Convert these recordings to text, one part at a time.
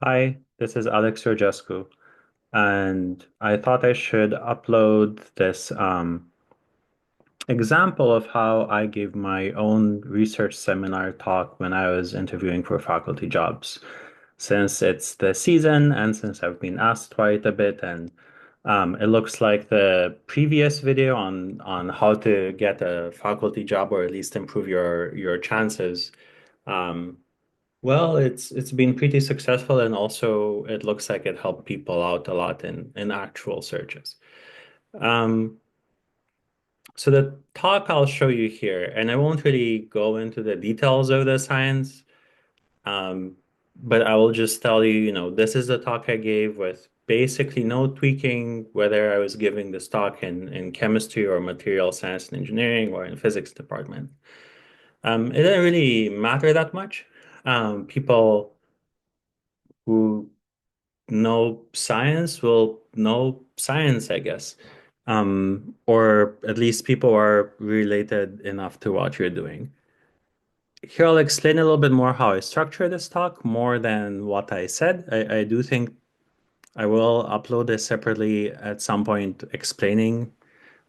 Hi, this is Alex Rogescu, and I thought I should upload this example of how I gave my own research seminar talk when I was interviewing for faculty jobs. Since it's the season and since I've been asked quite a bit, and it looks like the previous video on how to get a faculty job or at least improve your chances. Um, well, it's been pretty successful, and also it looks like it helped people out a lot in actual searches. Um, so the talk I'll show you here, and I won't really go into the details of the science, um, but I will just tell you, this is the talk I gave with basically no tweaking, whether I was giving this talk in chemistry or material science and engineering or in physics department. It didn't really matter that much. People who know science will know science, I guess. Or at least people are related enough to what you're doing. Here, I'll explain a little bit more how I structure this talk more than what I said. I do think I will upload this separately at some point explaining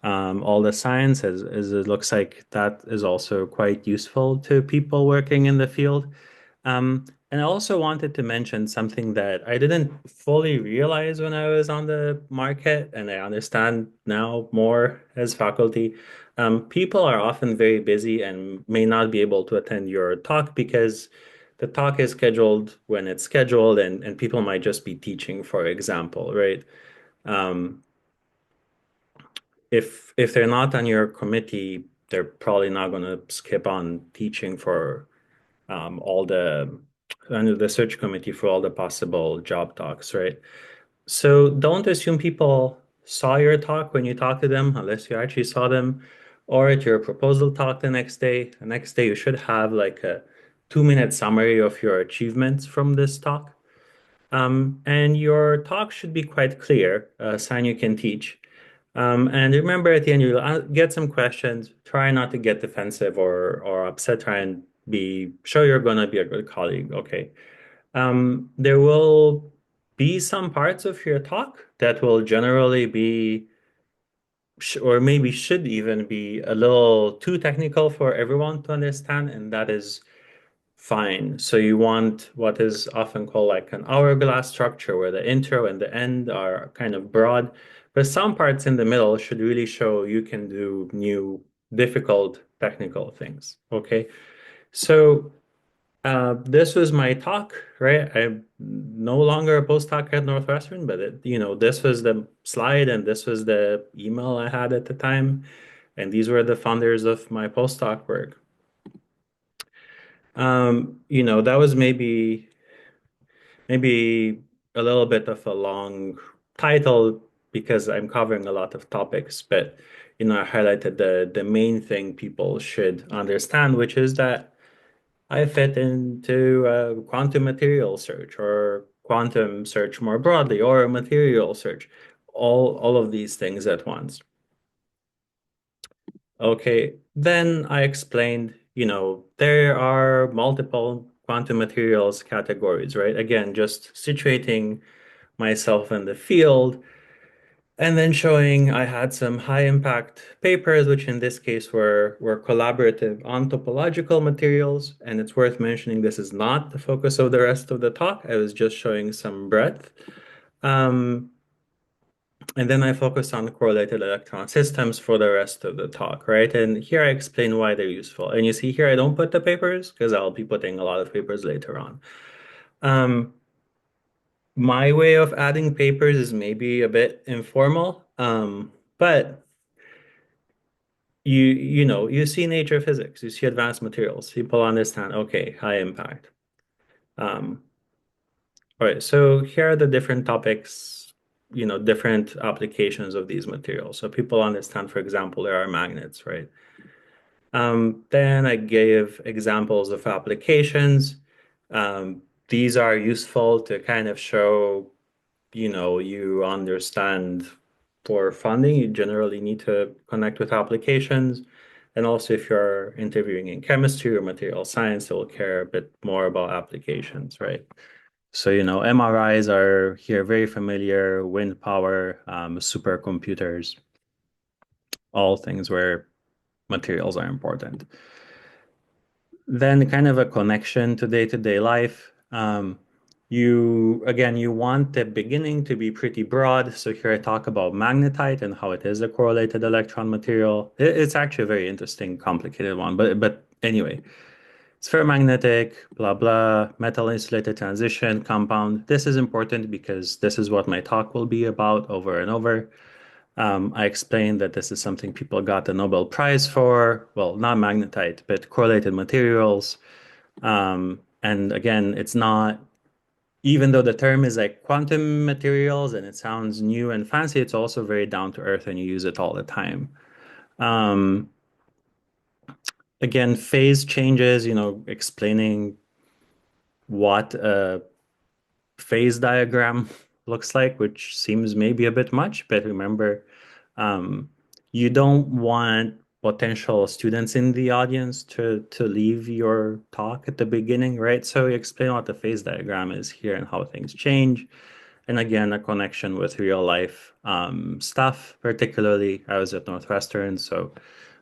all the science, as it looks like that is also quite useful to people working in the field. And I also wanted to mention something that I didn't fully realize when I was on the market, and I understand now more as faculty. People are often very busy and may not be able to attend your talk because the talk is scheduled when it's scheduled, and people might just be teaching, for example, right? Um, if they're not on your committee, they're probably not going to skip on teaching for all the under the search committee for all the possible job talks, right? So don't assume people saw your talk when you talk to them unless you actually saw them, or at your proposal talk the next day. The next day you should have like a 2-minute summary of your achievements from this talk. And your talk should be quite clear, a sign you can teach. And remember, at the end, you'll get some questions. Try not to get defensive or upset. Try and be sure you're going to be a good colleague. Okay. There will be some parts of your talk that will generally be, or maybe should even be a little too technical for everyone to understand, and that is fine. So you want what is often called like an hourglass structure, where the intro and the end are kind of broad, but some parts in the middle should really show you can do new, difficult technical things. Okay. So this was my talk, right? I'm no longer a postdoc at Northwestern, but this was the slide and this was the email I had at the time. And these were the founders of my postdoc work. That was maybe a little bit of a long title because I'm covering a lot of topics, but I highlighted the main thing people should understand, which is that I fit into quantum material search or quantum search more broadly or material search, all of these things at once. Okay, then I explained, there are multiple quantum materials categories, right? Again, just situating myself in the field and then showing I had some high impact papers, which in this case were collaborative on topological materials. And it's worth mentioning this is not the focus of the rest of the talk. I was just showing some breadth. Um, and then I focus on correlated electron systems for the rest of the talk, right? And here I explain why they're useful. And you see here, I don't put the papers because I'll be putting a lot of papers later on. Um, my way of adding papers is maybe a bit informal, but you see nature physics, you see advanced materials, people understand, okay, high impact. Um, all right, so here are the different topics, different applications of these materials. So people understand, for example, there are magnets, right? Then I gave examples of applications. These are useful to kind of show, you understand for funding, you generally need to connect with applications. And also, if you're interviewing in chemistry or material science, you'll care a bit more about applications, right? So, MRIs are here very familiar, wind power, supercomputers, all things where materials are important. Then kind of a connection to day-to-day life. You want the beginning to be pretty broad. So here I talk about magnetite and how it is a correlated electron material. It's actually a very interesting, complicated one. But anyway, it's ferromagnetic, blah, blah, metal insulated transition compound. This is important because this is what my talk will be about over and over. I explained that this is something people got the Nobel Prize for. Well, not magnetite, but correlated materials. And again, it's not, even though the term is like quantum materials and it sounds new and fancy, it's also very down to earth and you use it all the time. Um, Again, phase changes, explaining what a phase diagram looks like, which seems maybe a bit much, but remember, um, you don't want potential students in the audience to leave your talk at the beginning, right? So you explain what the phase diagram is here and how things change. And again, a connection with real life stuff. Particularly, I was at Northwestern, so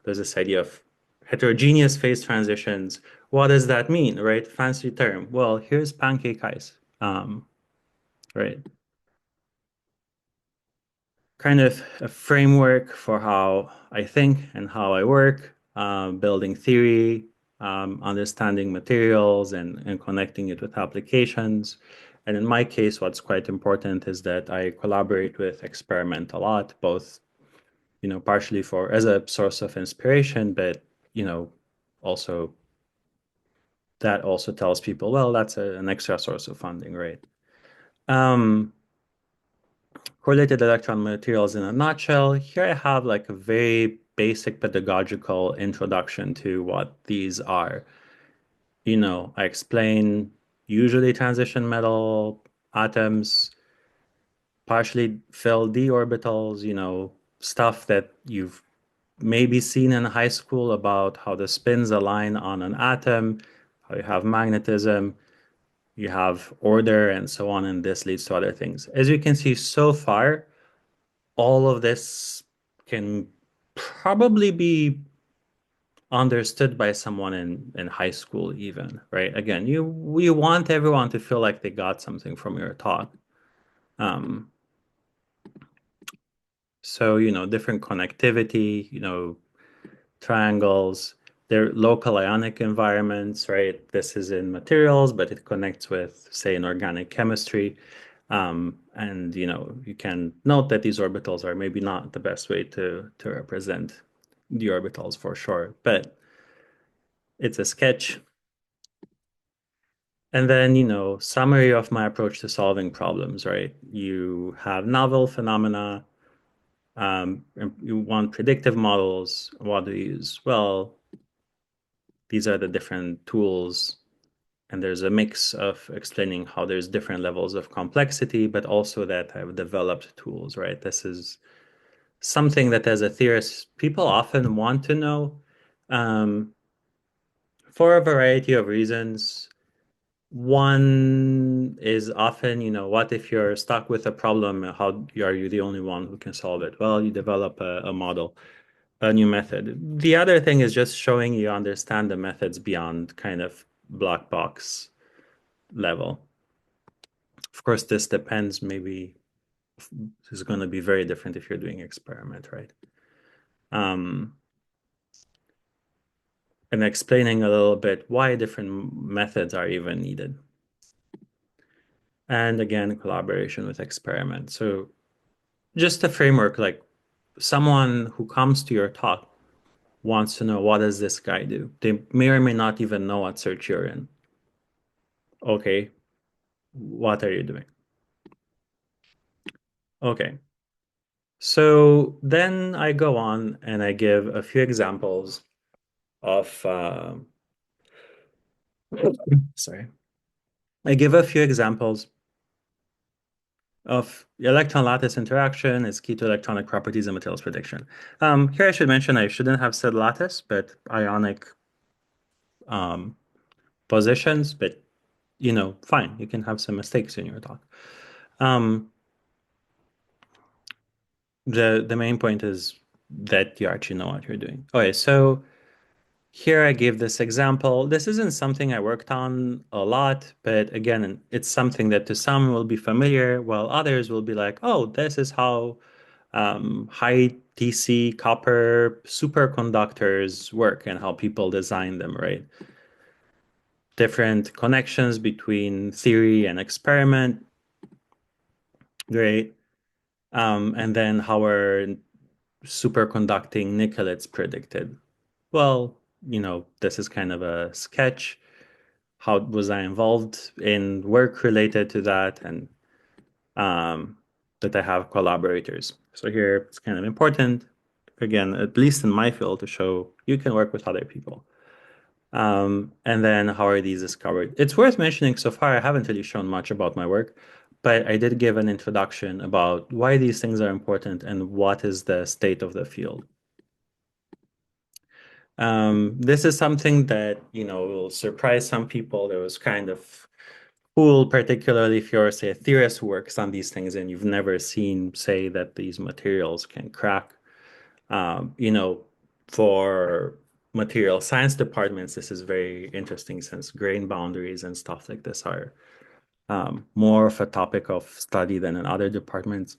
there's this idea of heterogeneous phase transitions. What does that mean, right? Fancy term. Well, here's pancake ice. Right. Kind of a framework for how I think and how I work, building theory, understanding materials and connecting it with applications. And in my case, what's quite important is that I collaborate with experiment a lot, both, partially for as a source of inspiration, but, you know, also that also tells people, well, that's an extra source of funding, right? Um, Correlated electron materials in a nutshell. Here I have like a very basic pedagogical introduction to what these are. I explain usually transition metal atoms, partially filled d orbitals, stuff that you've maybe seen in high school about how the spins align on an atom, how you have magnetism, you have order, and so on, and this leads to other things. As you can see so far, all of this can probably be understood by someone in high school even, right? Again, we want everyone to feel like they got something from your talk. Um, so, different connectivity, triangles, they're local ionic environments, right? This is in materials, but it connects with, say, in organic chemistry. And you can note that these orbitals are maybe not the best way to represent the orbitals for sure, but it's a sketch. And then, summary of my approach to solving problems, right? You have novel phenomena, and you want predictive models. What do you use? Well, these are the different tools. And there's a mix of explaining how there's different levels of complexity, but also that I've developed tools, right? This is something that as a theorist, people often want to know um, for a variety of reasons. One is often, what if you're stuck with a problem? How are you the only one who can solve it? Well, you develop a model, a new method. The other thing is just showing you understand the methods beyond kind of black box level. Of course, this depends, maybe this is going to be very different if you're doing experiment, right? Um, and explaining a little bit why different methods are even needed. And again, collaboration with experiment. So just a framework, like someone who comes to your talk wants to know, what does this guy do? They may or may not even know what search you're in. Okay, what are you doing? Okay. So then I go on and I give a few examples of, sorry, I give a few examples of electron lattice interaction is key to electronic properties and materials prediction. Here I should mention I shouldn't have said lattice, but ionic um, positions, but fine, you can have some mistakes in your talk. Um, the main point is that you actually know what you're doing. Okay, so here I gave this example. This isn't something I worked on a lot, but again, it's something that to some will be familiar, while others will be like, oh, this is how high DC copper superconductors work and how people design them, right? Different connections between theory and experiment, great. And then how are superconducting nickellets predicted? Well, this is kind of a sketch. How was I involved in work related to that, and um, that I have collaborators. So here it's kind of important, again, at least in my field, to show you can work with other people. And then how are these discovered? It's worth mentioning so far, I haven't really shown much about my work, but I did give an introduction about why these things are important and what is the state of the field. This is something that, will surprise some people. It was kind of cool, particularly if you're, say, a theorist who works on these things and you've never seen, say, that these materials can crack. Um, you know, for material science departments, this is very interesting since grain boundaries and stuff like this are more of a topic of study than in other departments.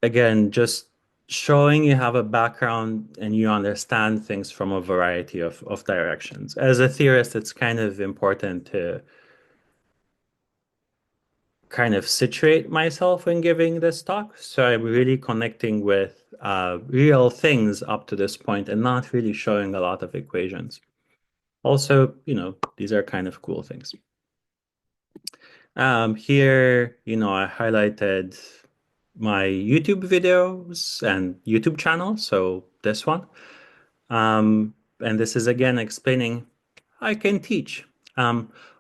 Again, just showing you have a background and you understand things from a variety of directions. As a theorist, it's kind of important to kind of situate myself when giving this talk. So I'm really connecting with real things up to this point and not really showing a lot of equations. Also, these are kind of cool things. Here, I highlighted my YouTube videos and YouTube channel. So this one. And this is again explaining I can teach.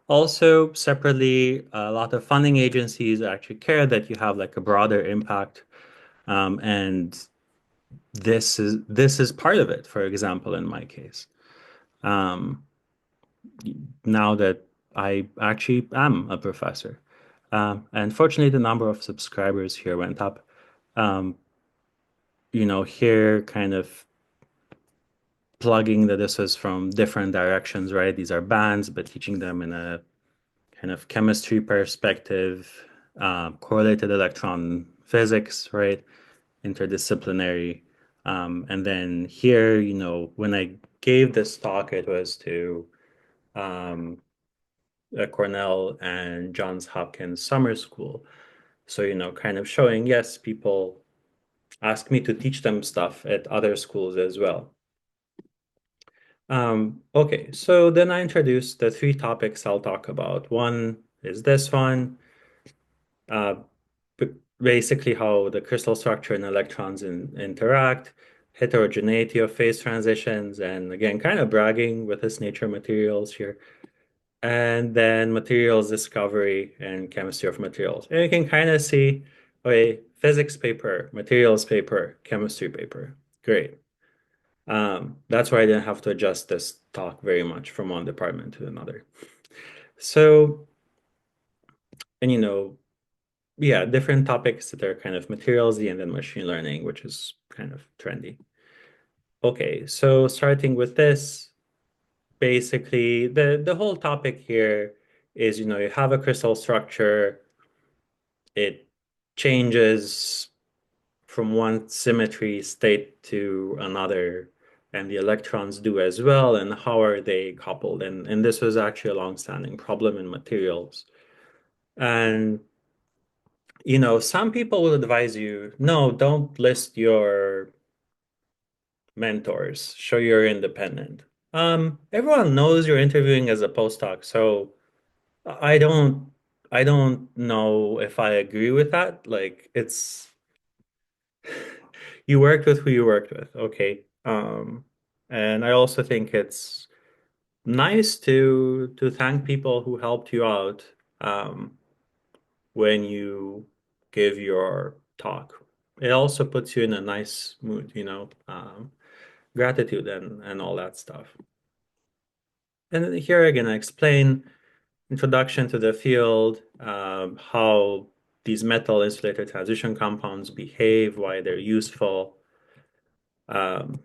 Also, separately, a lot of funding agencies actually care that you have like a broader impact. And this is part of it, for example, in my case. Um, Now that I actually am a professor. And fortunately, the number of subscribers here went up. Um, here kind of plugging that this was from different directions, right? These are bands, but teaching them in a kind of chemistry perspective, correlated electron physics, right? Interdisciplinary. And then here, when I gave this talk, it was to um, Cornell and Johns Hopkins summer school. So, kind of showing, yes, people ask me to teach them stuff at other schools as well. Okay, so then I introduced the three topics I'll talk about. One is this one, uh, basically how the crystal structure and electrons interact, heterogeneity of phase transitions, and again, kind of bragging with this nature materials here. And then materials discovery and chemistry of materials. And you can kind of see, okay, physics paper, materials paper, chemistry paper. Great. That's why I didn't have to adjust this talk very much from one department to another. So, and yeah, different topics that are kind of materialsy and then machine learning, which is kind of trendy. Okay, so starting with this, basically the whole topic here is, you have a crystal structure, it changes from one symmetry state to another, and the electrons do as well, and how are they coupled? And this was actually a long-standing problem in materials. And some people will advise you, no, don't list your mentors, show you're independent. Everyone knows you're interviewing as a postdoc, so I don't I don't know if I agree with that. Like it's you worked with who you worked with, okay. And I also think it's nice to thank people who helped you out um, when you give your talk. It also puts you in a nice mood, gratitude and all that stuff. And then here again, I explain. introduction to the field, how these metal insulator transition compounds behave, why they're useful,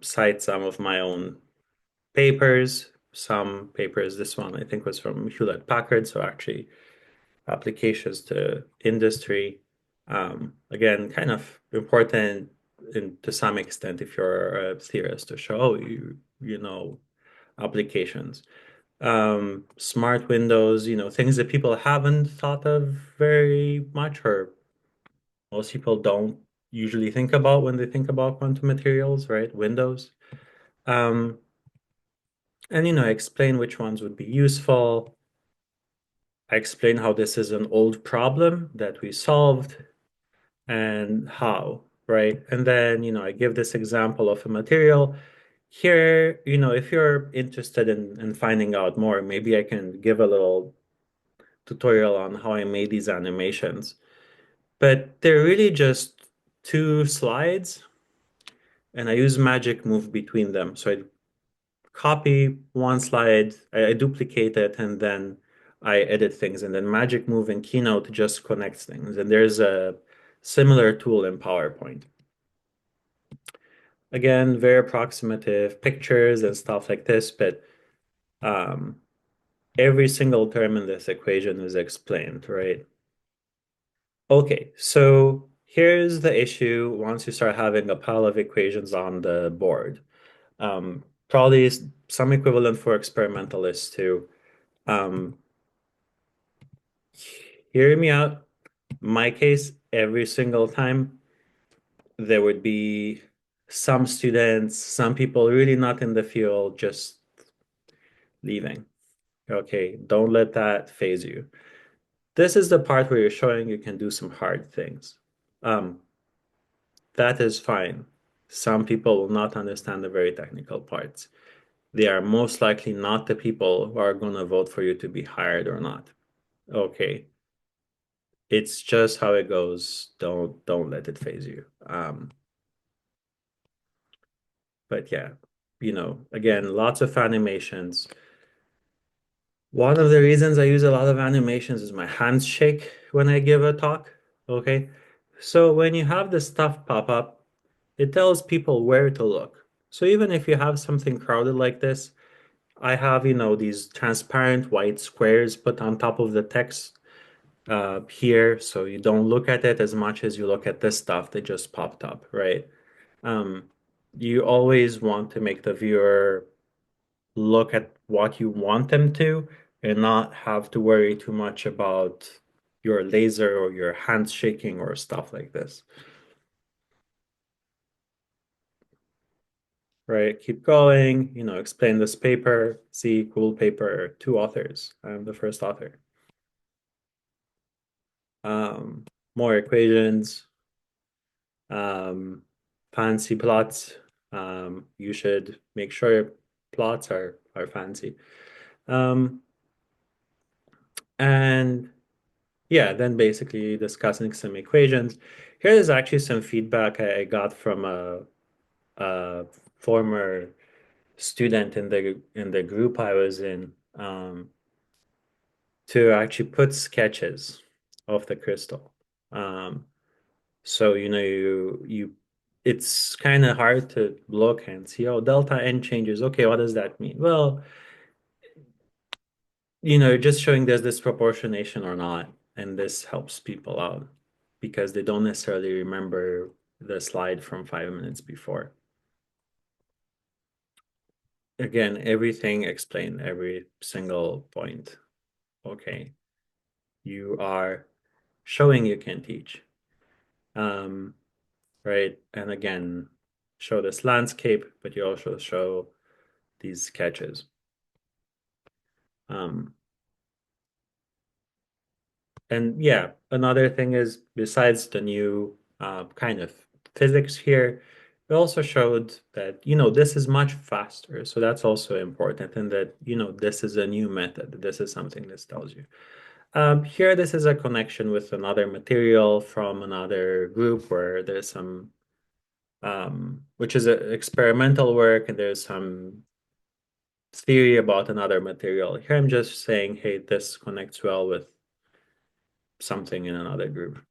cite some of my own papers. Some papers, this one I think was from Hewlett Packard, so actually applications to industry. Again, kind of important to some extent if you're a theorist to show you know applications. Smart windows, things that people haven't thought of very much, or most people don't usually think about when they think about quantum materials, right? Windows. Um, and explain which ones would be useful. I explain how this is an old problem that we solved and how, right? And then, I give this example of a material. Here, if you're interested in finding out more, maybe I can give a little tutorial on how I made these animations. But they're really just two slides, and I use magic move between them. So I copy one slide, I duplicate it, and then I edit things. And then magic move in Keynote just connects things. And there's a similar tool in PowerPoint. Again, very approximative pictures and stuff like this, but um, every single term in this equation is explained, right? Okay, so here's the issue once you start having a pile of equations on the board. Probably some equivalent for experimentalists too. Um, Hear me out. My case, every single time there would be some students, some people really not in the field, just leaving. Okay, don't let that phase you. This is the part where you're showing you can do some hard things. Um, that is fine. Some people will not understand the very technical parts. They are most likely not the people who are going to vote for you to be hired or not. Okay, it's just how it goes. Don't let it phase you. But yeah, again, lots of animations. One of the reasons I use a lot of animations is my hands shake when I give a talk. Okay. So when you have this stuff pop up, it tells people where to look. So even if you have something crowded like this, I have, these transparent white squares put on top of the text here. So you don't look at it as much as you look at this stuff that just popped up, right? Um, you always want to make the viewer look at what you want them to and not have to worry too much about your laser or your hands shaking or stuff like this. Right? Keep going, explain this paper, see cool paper, two authors. I'm the first author. Um, More equations, um, fancy plots. You should make sure your plots are fancy. Um, and Yeah, then basically discussing some equations. Here is actually some feedback I got from a former student in the group I was in to actually put sketches of the crystal. Um, so you it's kind of hard to look and see, oh, delta n changes. Okay, what does that mean? Well, just showing there's this proportionation or not, and this helps people out because they don't necessarily remember the slide from 5 minutes before. Again, everything explained, every single point. Okay, you are showing you can teach. Um, right? And again, show this landscape, but you also show these sketches. Um, And yeah, another thing is besides the new kind of physics here, we also showed that, this is much faster. So that's also important. And that, this is a new method. This is something this tells you. Here, this is a connection with another material from another group where there's some, , which is a experimental work, and there's some, , theory about another material. Here I'm just saying, hey, this connects well with something in another group.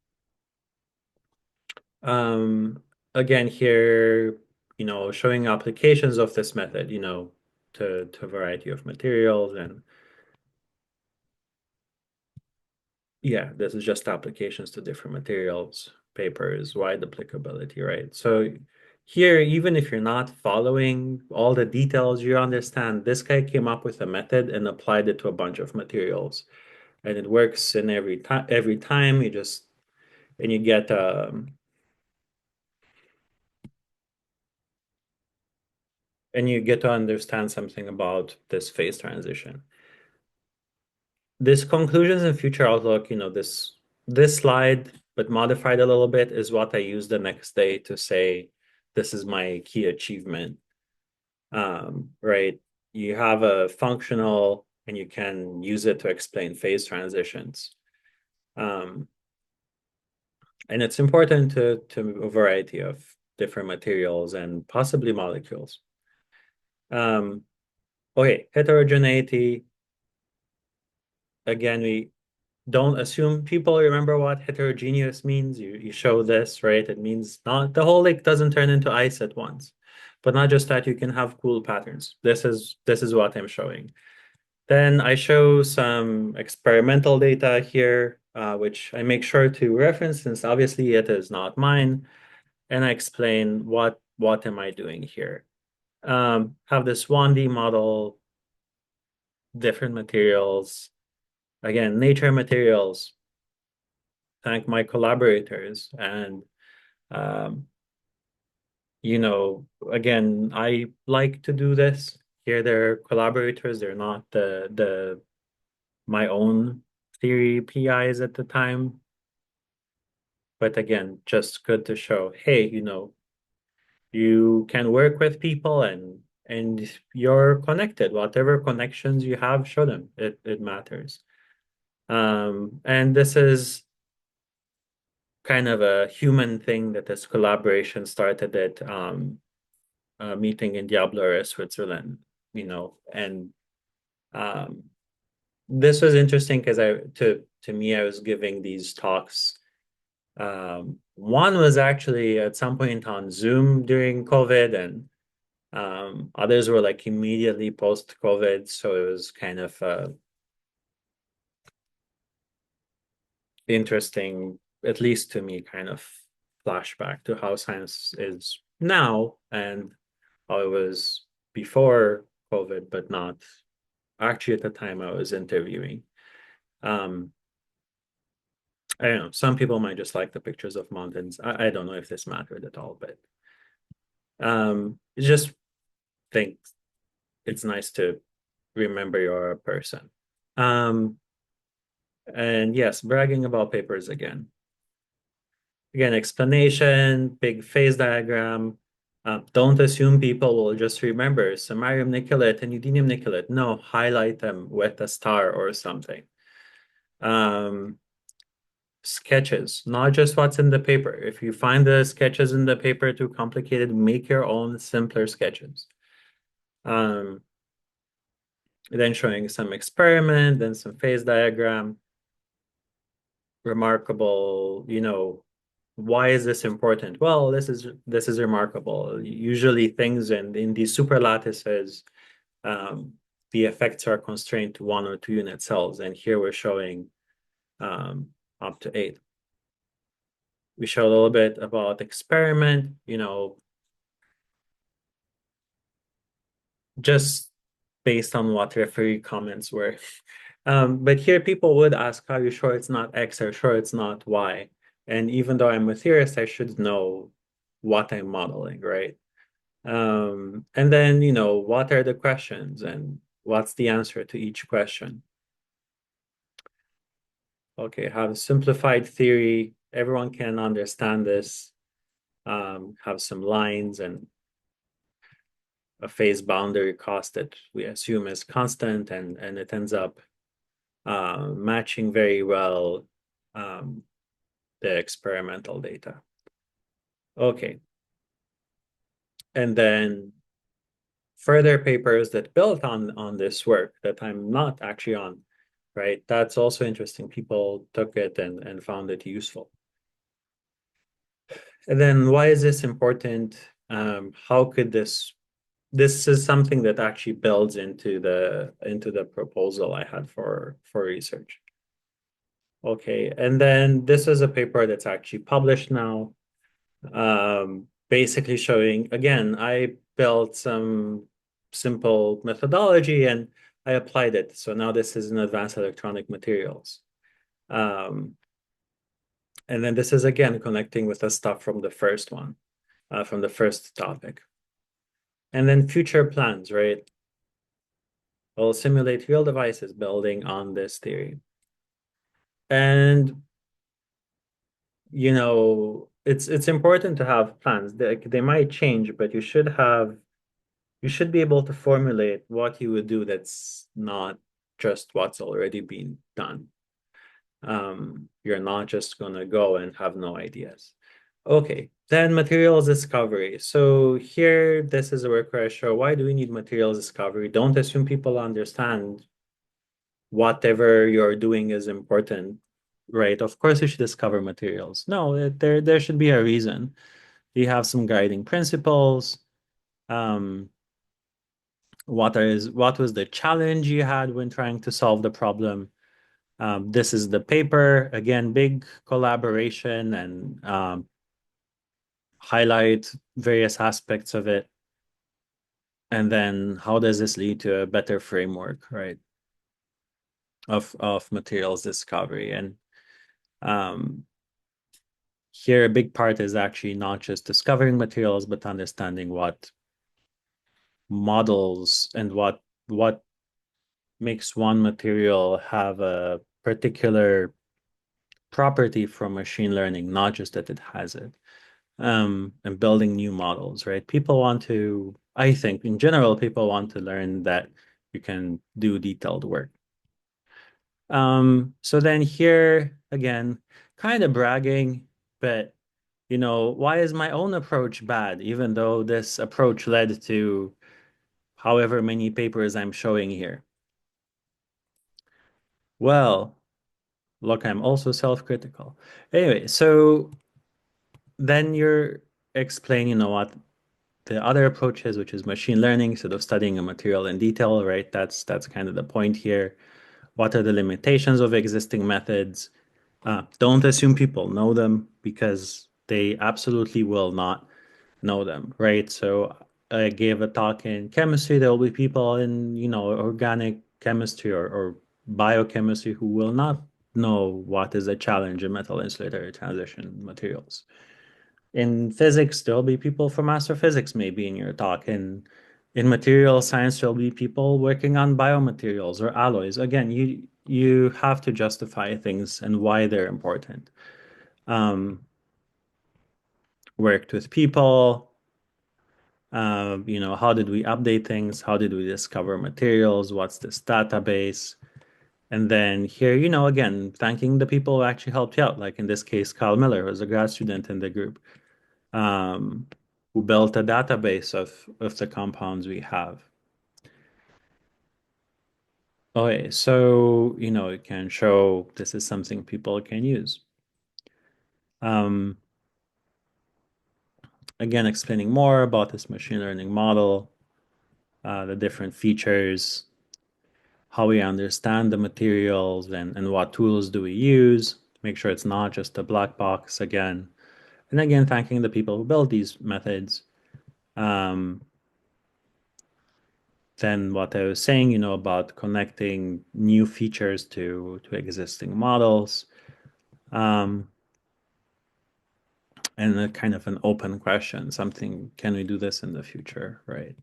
Um, Again, here, showing applications of this method, to a variety of materials. And yeah, this is just applications to different materials, papers, wide applicability, right? So here, even if you're not following all the details, you understand this guy came up with a method and applied it to a bunch of materials. And it works in every time you get to understand something about this phase transition. This conclusions and future outlook, this slide, but modified a little bit, is what I use the next day to say this is my key achievement. Right? You have a functional and you can use it to explain phase transitions. Um, and it's important to a variety of different materials and possibly molecules. Okay, heterogeneity. Again, we don't assume people remember what heterogeneous means. You show this, right? It means not the whole lake doesn't turn into ice at once. But not just that, you can have cool patterns. This is what I'm showing. Then I show some experimental data here, which I make sure to reference since obviously it is not mine. And I explain what am I doing here. Have this 1D model, different materials. Again, nature materials. Thank my collaborators. And um, again, I like to do this. Here they're collaborators, they're not the my own theory PIs at the time. But again, just good to show, hey, you can work with people and you're connected. Whatever connections you have, show them. It matters. And this is kind of a human thing that this collaboration started at a meeting in Diablo, Switzerland, and um, this was interesting because to me, I was giving these talks. One was actually at some point on Zoom during COVID, and others were like immediately post-COVID. So it was kind of interesting, at least to me, kind of flashback to how science is now and how it was before COVID, but not actually at the time I was interviewing. Um, I don't know. Some people might just like the pictures of mountains. I don't know if this mattered at all, but just think it's nice to remember you're a person. Um, and yes, bragging about papers again. Again, explanation, big phase diagram. Don't assume people will just remember samarium nickelate and neodymium nickelate. No, highlight them with a star or something. Sketches, not just what's in the paper. If you find the sketches in the paper too complicated, make your own simpler sketches. Um, then showing some experiment, then some phase diagram. Remarkable, why is this important? Well, this is remarkable. Usually things in these super lattices, um, the effects are constrained to 1 or 2 unit cells, and here we're showing up to 8. We show a little bit about experiment, just based on what referee comments were. But here people would ask, are you sure it's not X or sure it's not Y? And even though I'm a theorist, I should know what I'm modeling, right? And then, what are the questions and what's the answer to each question? Okay, have simplified theory. Everyone can understand this. Have some lines and a phase boundary cost that we assume is constant, and it ends up matching very well the experimental data. Okay. And then further papers that built on this work that I'm not actually on, right? That's also interesting. People took it and found it useful. And then why is this important? How could this is something that actually builds into the proposal I had for research. Okay, and then this is a paper that's actually published now, basically showing, again, I built some simple methodology and I applied it. So now this is in advanced electronic materials. Um, and then this is again connecting with the stuff from the first one, from the first topic. And then future plans, right? Will simulate real devices building on this theory. And it's important to have plans. They might change, but you should be able to formulate what you would do that's not just what's already been done. You're not just gonna go and have no ideas. Okay, then materials discovery. So here, this is a work where I show why do we need materials discovery? Don't assume people understand whatever you're doing is important, right? Of course, you should discover materials. No, there should be a reason. You have some guiding principles. Um, what was the challenge you had when trying to solve the problem? This is the paper. Again, big collaboration and highlight various aspects of it. And then how does this lead to a better framework, right? Of materials discovery. And um, here, a big part is actually not just discovering materials, but understanding what models and what makes one material have a particular property from machine learning, not just that it has it. And building new models, right? People want to, I think in general, people want to learn that you can do detailed work. So then here again, kind of bragging, but why is my own approach bad, even though this approach led to however many papers I'm showing here? Well, look, I'm also self-critical. Anyway, so then you're explaining, what the other approach is, which is machine learning, sort of studying a material in detail, right? That's kind of the point here. What are the limitations of existing methods? Don't assume people know them because they absolutely will not know them, right? So I gave a talk in chemistry. There will be people in, organic chemistry or biochemistry who will not know what is a challenge in metal insulator transition materials. In physics, there'll be people from astrophysics maybe in your talk. In material science, there'll be people working on biomaterials or alloys. Again, you have to justify things and why they're important. Um, Worked with people. How did we update things? How did we discover materials? What's this database? And then here, again, thanking the people who actually helped you out. Like in this case, Carl Miller, who was a grad student in the group, um, who built a database of the compounds we have. Okay, so, it can show this is something people can use. Um, Again, explaining more about this machine learning model, the different features, how we understand the materials and what tools do we use. Make sure it's not just a black box again. And again, thanking the people who built these methods. Um, then what I was saying, about connecting new features to existing models, um, and a kind of an open question, something, can we do this in the future, right?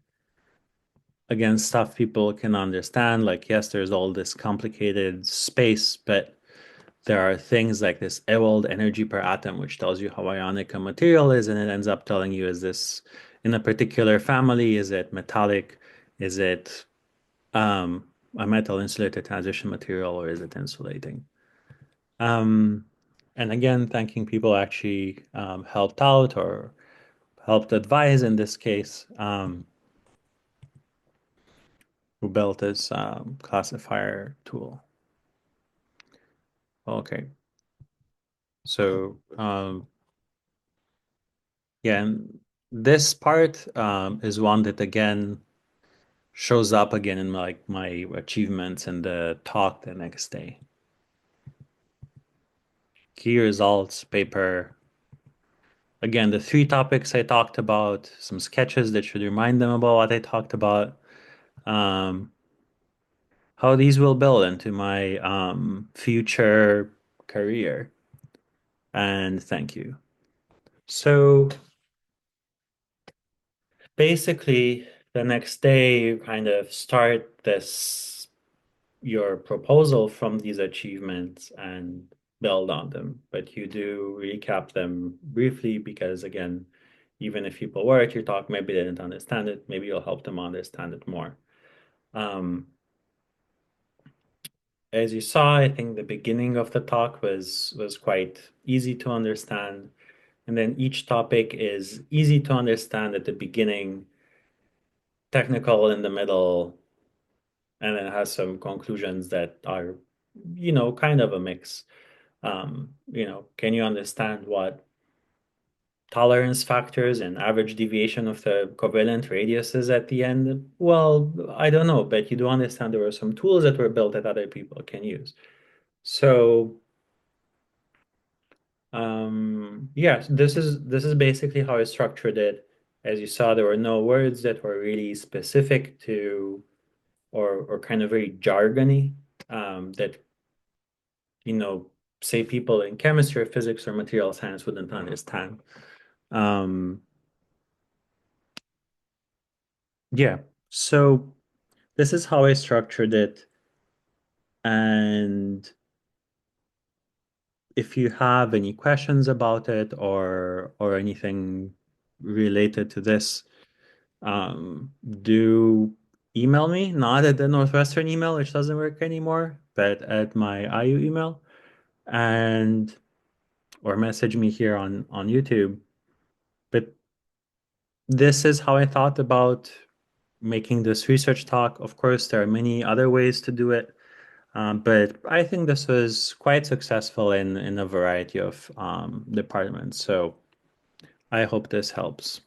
Again, stuff people can understand, like, yes, there's all this complicated space, but there are things like this Ewald energy per atom, which tells you how ionic a material is, and it ends up telling you, is this in a particular family? Is it metallic? Is it a metal insulator transition material, or is it insulating? Um, and again, thanking people actually helped out or helped advise in this case. who built this classifier tool. Okay, so yeah, and this part is one that again shows up again in my achievements in the talk the next day. Key results paper. Again, the three topics I talked about, some sketches that should remind them about what I talked about, um, how these will build into my future career. And thank you. So basically, the next day, you kind of start your proposal from these achievements and build on them. But you do recap them briefly because, again, even if people were at your talk, maybe they didn't understand it, maybe you'll help them understand it more. Um, as you saw, I think the beginning of the talk was quite easy to understand. And then each topic is easy to understand at the beginning, technical in the middle, and then has some conclusions that are, kind of a mix. Can you understand what tolerance factors and average deviation of the covalent radius is at the end? Well, I don't know, but you do understand there were some tools that were built that other people can use. So, yeah, this is basically how I structured it. As you saw, there were no words that were really specific to or kind of very jargony that you know, say people in chemistry or physics or material science wouldn't understand. Um, yeah, so this is how I structured it. And if you have any questions about it or anything related to this, do email me, not at the Northwestern email, which doesn't work anymore, but at my IU email, and or message me here on YouTube. But this is how I thought about making this research talk. Of course, there are many other ways to do it, but I think this was quite successful in a variety of departments. So I hope this helps.